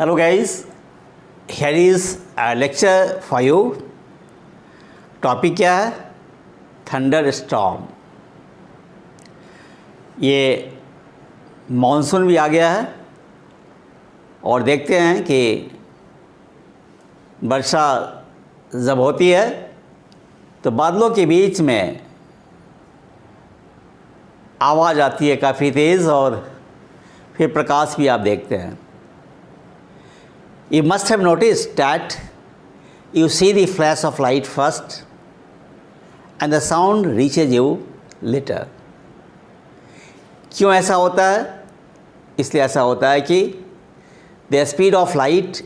Hello guys, here is a lecture for you. Topic क्या है? Thunder storm. ये monsoon भी आ गया है और देखते हैं कि वर्षा जब होती है तो बादलों के बीच में आवाज़ आती है काफ़ी तेज़ और फिर प्रकाश भी आप देखते हैं. You must have noticed that you see the flash of light first and the sound reaches you later. क्यों ऐसा होता है? इसलिए ऐसा होता है कि the speed of light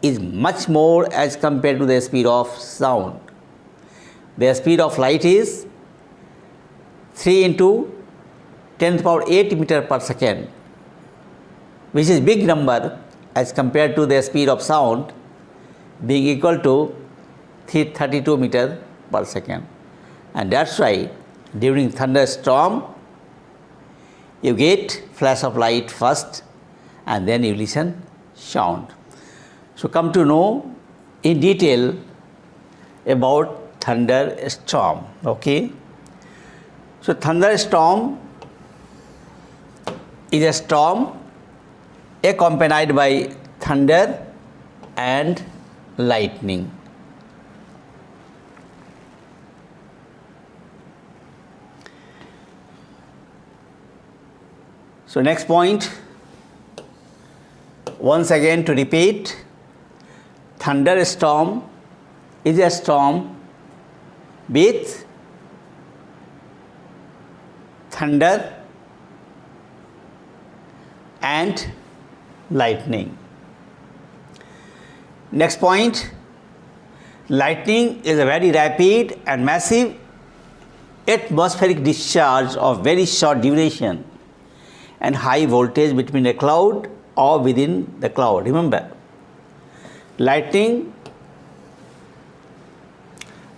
is much more as compared to the speed of sound. The speed of light is 3 into 10 to the power 8 meter per second, which is big number as compared to the speed of sound being equal to 332 meter per second. And that's why during thunderstorm you get flash of light first and then you listen sound. So come to know in detail about thunderstorm. Okay. So thunderstorm is a storm accompanied by thunder and lightning. So next point, once again to repeat, thunderstorm is a storm with thunder and lightning. Next point, lightning is a very rapid and massive atmospheric discharge of very short duration and high voltage between a cloud or within the cloud. Remember, lightning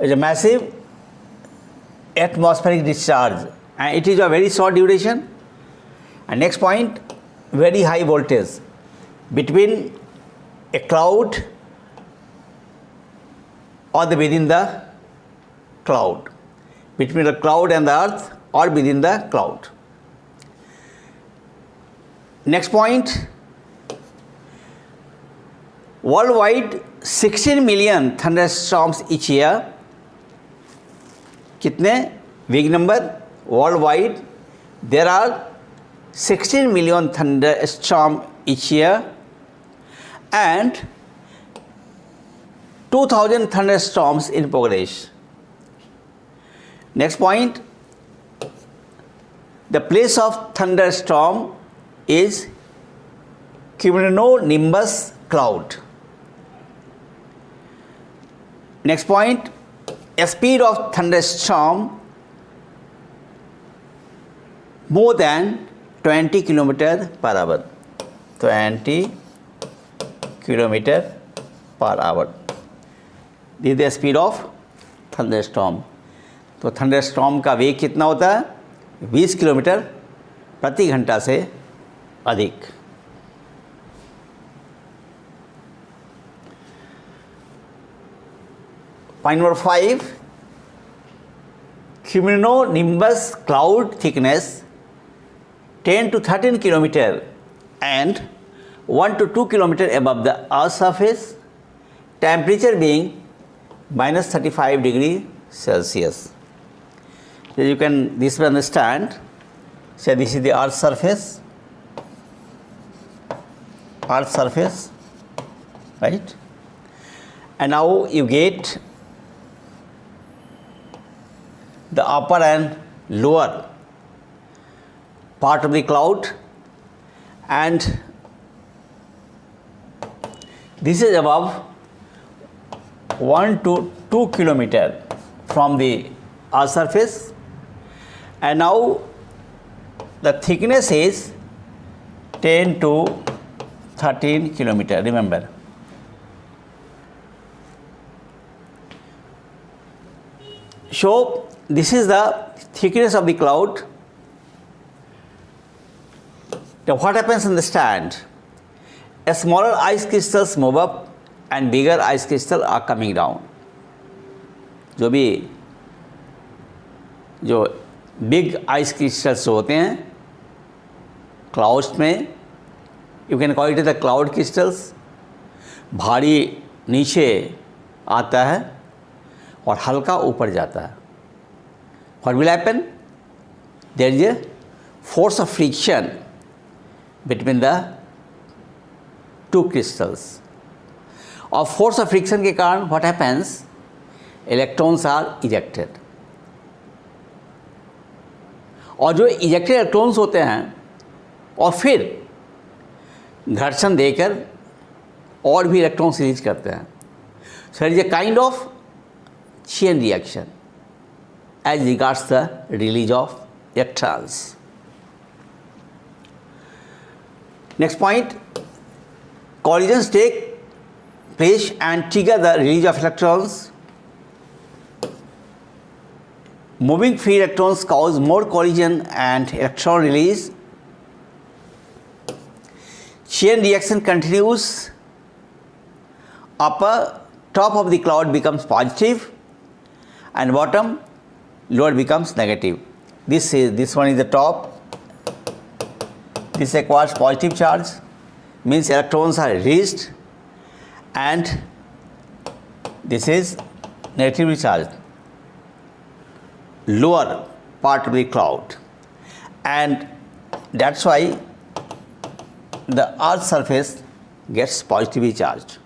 is a massive atmospheric discharge and it is a very short duration. And next point, very high voltage between a cloud or within the cloud, between the cloud and the earth or within the cloud. Next point, worldwide 16 million thunderstorms each year. कितने? Big number. Worldwide there are 16 million thunderstorms each year and 2000 thunderstorms in progress. Next point, the place of thunderstorm is cumulonimbus cloud. Next point, a speed of thunderstorm more than 20 kilometer per hour. 20 kilometer per hour. This is the speed of thunderstorm. तो thunderstorm का वेग कितना होता है? 20 kilometre प्रति घंटा से अधिक. Point number 5, cumulonimbus cloud thickness 10 to 13 kilometer and 1 to 2 kilometer above the earth's surface, temperature being minus 35 degree Celsius. So you can this way understand. So this is the earth's surface, right? And now you get the upper and lower part of the cloud, and this is above 1 to 2 kilometer from the earth's surface, and now the thickness is 10 to 13 kilometer. Remember, so this is the thickness of the cloud. Now what happens in the stand? smaller ice crystals move up and bigger ice crystals are coming down. जो big ice crystals होते हैं clouds में, you can call it the cloud crystals, भारी नीचे आता है और हल्का ऊपर जाता है. What will happen? There is a force of friction between the two crystals. और फोर्स ऑफ फ्रिक्शन के कारण what happens? Electrons are ejected. और जो इजेक्टेड इलेक्ट्रॉन्स होते हैं और फिर घर्षण देकर और भी इलेक्ट्रॉन्स रिलीज करते हैं. So it is a kind of chain reaction as regards the release of electrons. Next point, collisions take place and trigger the release of electrons. Moving free electrons cause more collision and electron release. Chain reaction continues. Upper top of the cloud becomes positive and bottom lower becomes negative. This one is the top. This acquires positive charge, means electrons are released, and this is negatively charged lower part of the cloud, and that's why the earth surface gets positively charged.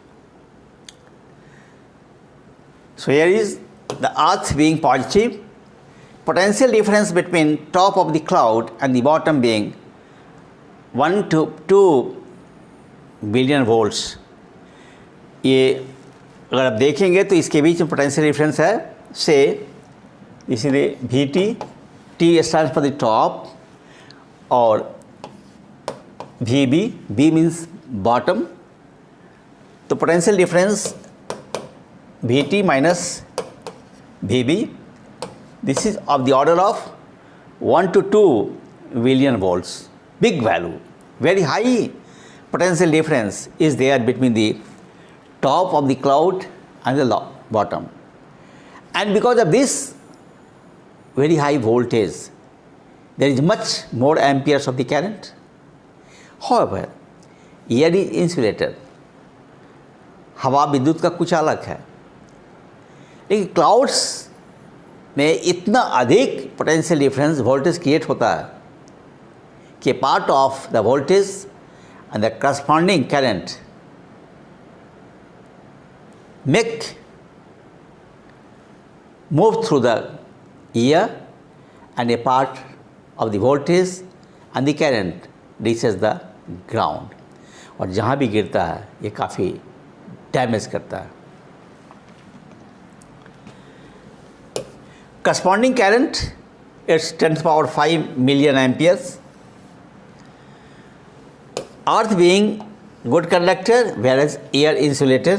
So here is the earth being positive, potential difference between top of the cloud and the bottom being 1 to 2 billion volts. ये अगर आप देखेंगे तो इसके बीच में potential difference है से, इसलिए V T stands for the top और बी मीन्स बॉटम. तो potential difference V T minus B, this is of the order of 1 to 2 billion volts. Big value, very high potential difference is there between the top of the cloud and the bottom, and because of this very high voltage there is much more amperes of the current. However, air is insulator, हवा विद्युत का कुछ अलग है, लेकिन clouds में इतना अधिक पोटेंशियल डिफरेंस वोल्टेज क्रिएट होता है कि part of the voltage and the corresponding current move through the air, and a part of the voltage and the current reaches the ground. और जहाँ भी गिरता है ये काफ़ी डैमेज करता है. Corresponding current is 10⁵ million amperes. Earth being good conductor whereas air insulator.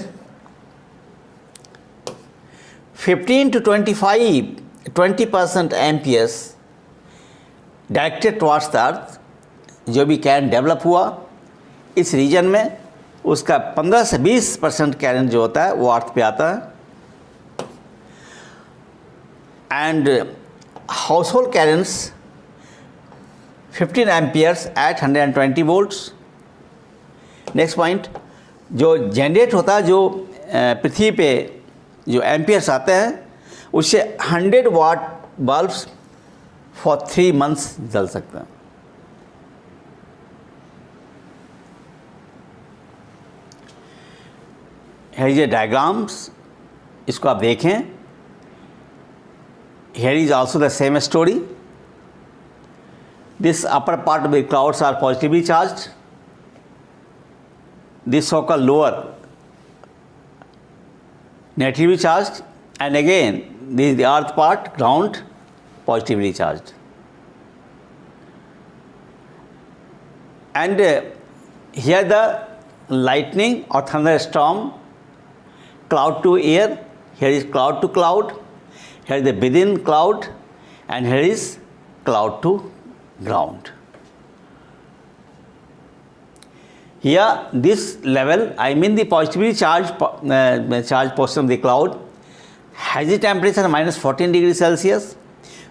15 to 20% amperes directed towards the earth. जो भी कैरेंट डेवलप हुआ इस रीजन में, उसका 15 से 20% कैरेंट जो होता है वो अर्थ पे आता है. And household currents 15 amperes at 120 volts. Next point, जो जनरेट होता है, जो पृथ्वी पे जो एम्पियर्स आते हैं उससे 100 वाट बल्ब्स फॉर 3 months जल सकते हैं. here is a diagrams, इसको आप देखें. here is also the same story. this upper part of the clouds are positively charged. This so-called lower negatively charged, and again this is the earth part, ground, positively charged. And here the lightning or thunderstorm, cloud to air, here is cloud to cloud, here is the within cloud, and here is cloud to ground. Here this level, I mean the positively charged portion of the cloud, has a temperature minus 14 degrees Celsius,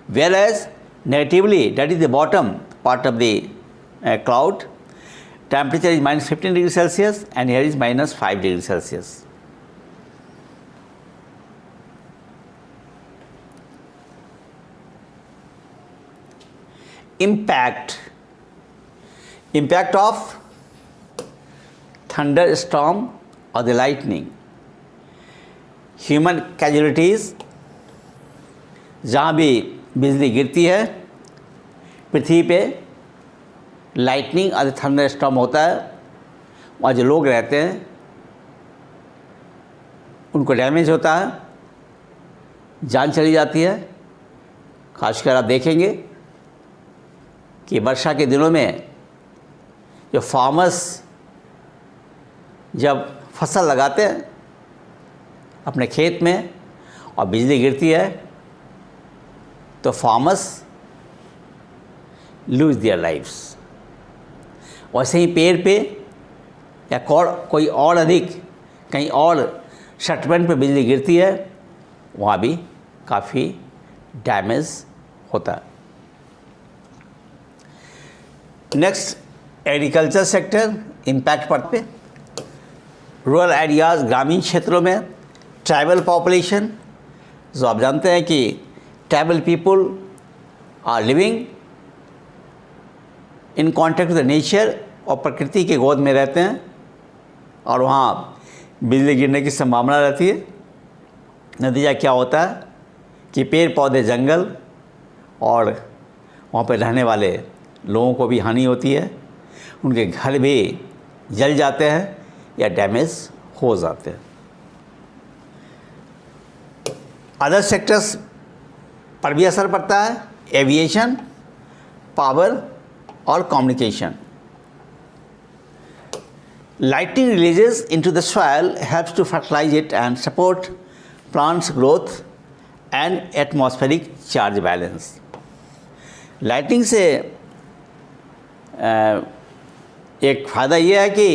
whereas negatively, that is the bottom part of the cloud, temperature is minus 15 degrees Celsius, and here is minus 5 degrees Celsius. Impact of thunderstorm or the lightning. Human casualties, जहाँ भी बिजली गिरती है पृथ्वी पे, lightning और thunderstorm होता है, वहाँ जो लोग रहते हैं उनको डैमेज होता है, जान चली जाती है। खासकर आप देखेंगे कि वर्षा के दिनों में जो फार्मर्स जब फसल लगाते हैं अपने खेत में और बिजली गिरती है तो फार्मर्स लूज देयर लाइव्स। वैसे ही पेड़ पे या कोई और अधिक कहीं और सेटलमेंट पे बिजली गिरती है, वहाँ भी काफ़ी डैमेज होता है। नेक्स्ट, एग्रीकल्चर सेक्टर इम्पैक्ट पड़ते पे। रूरल एरियाज़, ग्रामीण क्षेत्रों में ट्राइबल पॉपुलेशन, जो आप जानते हैं कि tribal people are living in contact with nature, और प्रकृति के गोद में रहते हैं और वहाँ बिजली गिरने की संभावना रहती है। नतीजा क्या होता है कि पेड़ पौधे, जंगल और वहाँ पर रहने वाले लोगों को भी हानि होती है, उनके घर भी जल जाते हैं या डैमेज हो जाते हैं। अदर सेक्टर्स पर भी असर पड़ता है, एविएशन, पावर और communication. Lighting releases into the soil helps to fertilize it and support plants growth and atmospheric charge balance. Lighting से एक फ़ायदा ये है कि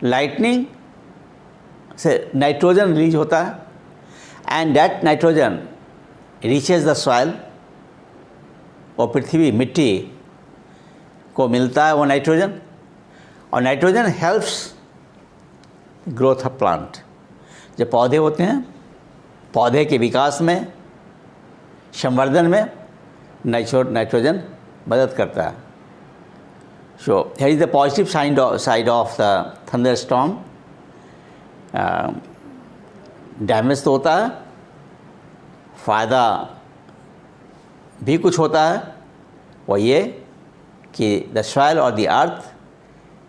लाइटनिंग से नाइट्रोजन रिलीज होता है and that nitrogen reaches the soil, और पृथ्वी मिट्टी को मिलता है वो नाइट्रोजन, और nitrogen helps growth of plant. जो पौधे होते हैं, पौधे के विकास में, संवर्धन में नाइट्रोजन मदद करता है। So here is the positive side of the thunderstorm. Damage तो होता है, फ़ायदा भी कुछ होता है, वो ये कि द सॉइल और the earth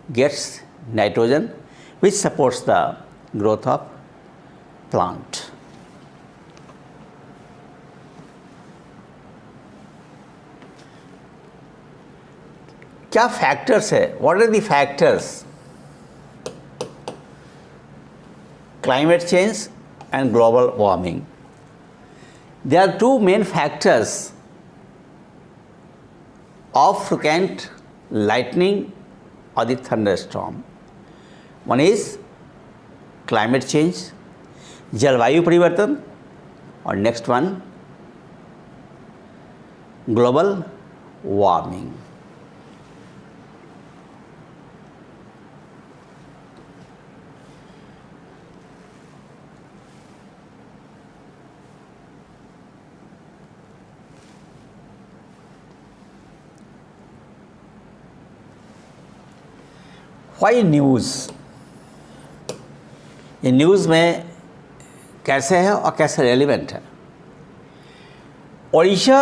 gets nitrogen which supports the growth of plant. क्या फैक्टर्स है? What are the factors? Climate change and global warming. There are two main factors of frequent lightning or the thunderstorm. One is climate change, जलवायु परिवर्तन, और next one global warming. Why news? ये news में कैसे है और कैसे relevant है? Odisha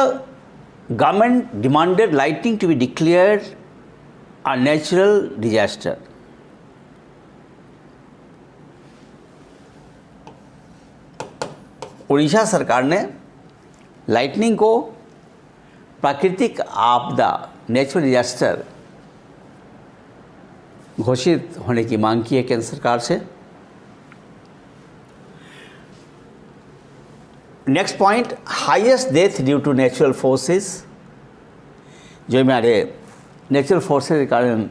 government demanded lightning to be declared a natural disaster. Orissa सरकार ने लाइटनिंग को प्राकृतिक आपदा, नेचुरल डिजास्टर घोषित होने की मांग की है केंद्र सरकार से। Next point, highest death due to natural forces. जो हमारे नेचुरल फोर्सेस के कारण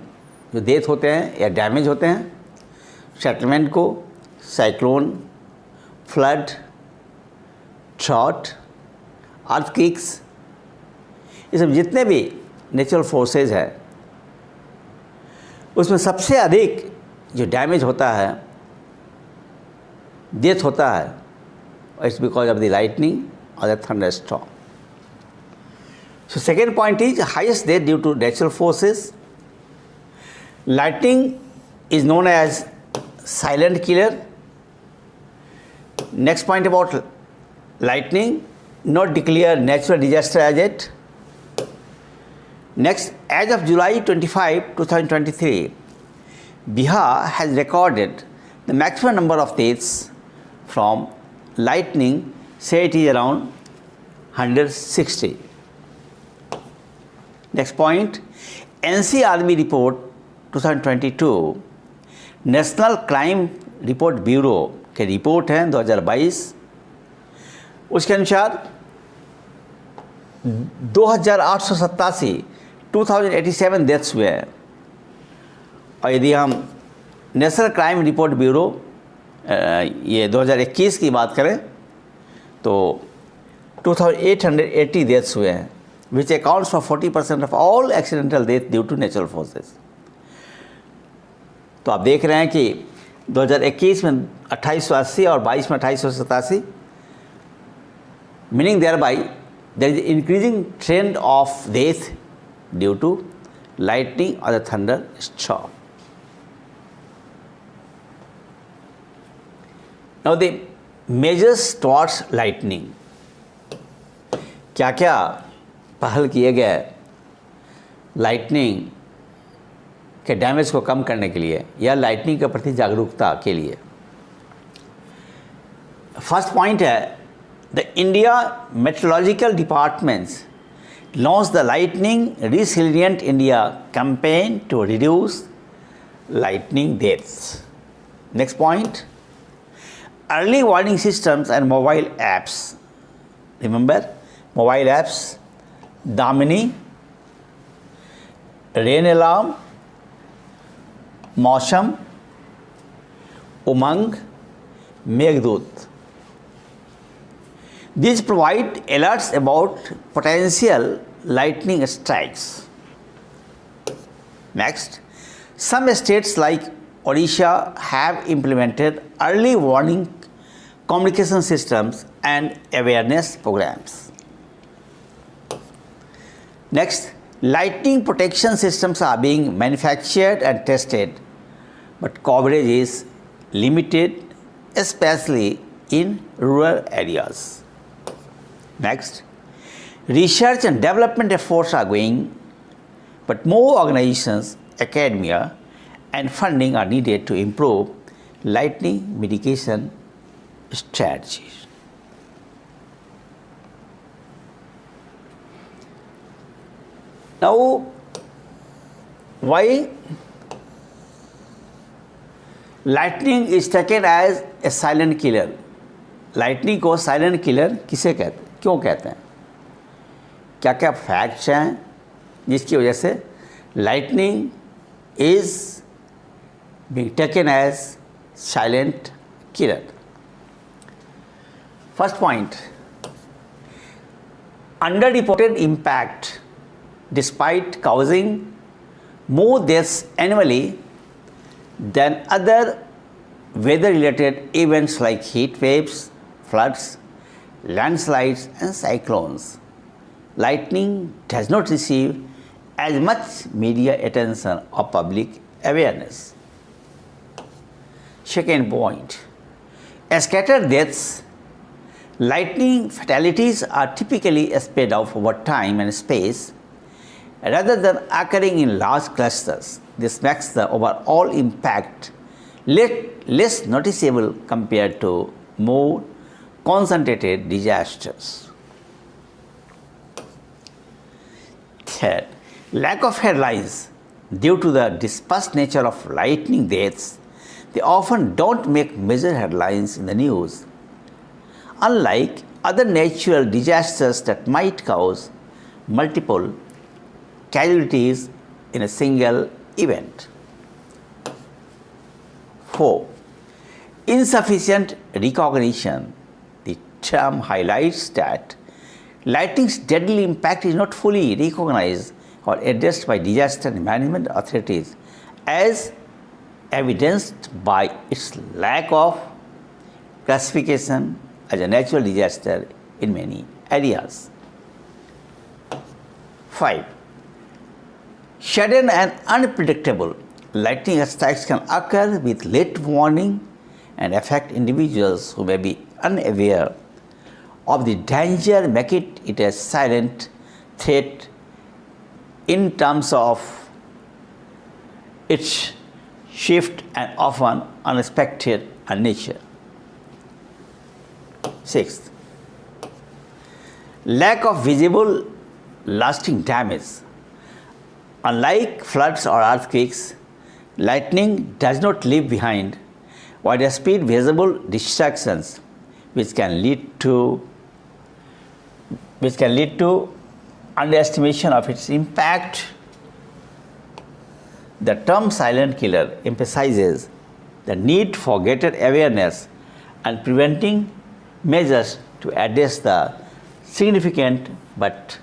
जो डेथ होते हैं या डैमेज होते हैं, सेटलमेंट को, साइक्लोन, फ्लड, ड्रॉट, अर्थक्वेक्स, ये सब जितने भी नेचुरल फोर्सेस है उसमें सबसे अधिक जो डैमेज होता है, डेथ होता है, it's because of the lightning और the thunderstorm. So second point is highest death due to natural forces. Lightning is known as silent killer. Next point about lightning, not declare natural disaster as yet. Next, as of July 25, 2023, Bihar has recorded the maximum number of deaths from lightning, say it is around 160. Next point, NCRB report 2022, national crime report bureau के report हैं 2022. उसके अनुसार 2887 deaths हुए हैं. और यदि हम national crime report bureau ये 2021 की बात करें तो 2880 डेथ्स हुए हैं, which accounts for 40% of all accidental death due to natural forces. तो आप देख रहे हैं कि 2021 में 2880 और 22 में 2887, meaning thereby there is increasing trend of death due to lightning और the thunderstorm. Now the measures towards lightning, क्या क्या पहल किए गए लाइटनिंग के डैमेज को कम करने के लिए या लाइटनिंग के प्रति जागरूकता के लिए. फर्स्ट पॉइंट है, the India meteorological departments launch the lightning resilient India campaign to reduce lightning deaths. Next point, early warning systems and mobile apps. Remember mobile apps Damini, rain alarm, Mausam, Umang, Meghdoot. These provide alerts about potential lightning strikes. Next, some states like Odisha have implemented early warning communication systems and awareness programs. Next, lightning protection systems are being manufactured and tested, but coverage is limited, especially in rural areas. Next, research and development efforts are going, but more organizations, academia, and funding are needed to improve lightning mitigation strategies. Now, why lightning is taken as a silent killer? Lightning को silent killer किसे कहते हैं, क्यों कहते हैं, क्या क्या facts हैं जिसकी वजह से lightning is being taken as silent killer? First point, underreported impact. Despite causing more deaths annually than other weather-related events like heat waves, floods, landslides, and cyclones, lightning does not receive as much media attention or public awareness. Second point, as scattered deaths, lightning fatalities are typically spread out over time and space rather than occurring in large clusters. This makes the overall impact less noticeable compared to more concentrated disasters. Third, lack of headlines. Due to the dispersed nature of lightning deaths, they often don't make major headlines in the news. Unlike other natural disasters that might cause multiple casualties in a single event. 4. Insufficient recognition. The term highlights that lightning's deadly impact is not fully recognized or addressed by disaster management authorities, as evidenced by its lack of classification as a natural disaster in many areas. 5. Sudden and unpredictable lightning strikes can occur with late warning and affect individuals who may be unaware of the danger, making it a silent threat in terms of its swift and often unexpected nature. 6. Lack of visible lasting damage. Unlike floods or earthquakes, lightning does not leave behind widespread visible destructions, which can lead to underestimation of its impact. The term silent killer emphasizes the need for greater awareness and preventing measures to address the significant but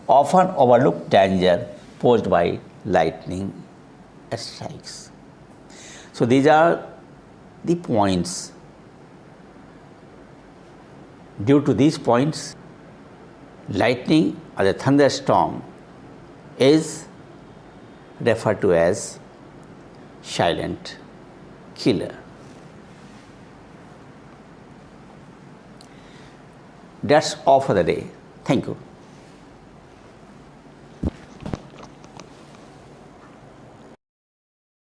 often overlooked danger posed by lightning strikes. So these are the points. Due to these points, lightning or the thunderstorm is referred to as silent killer. That's all for the day. Thank you.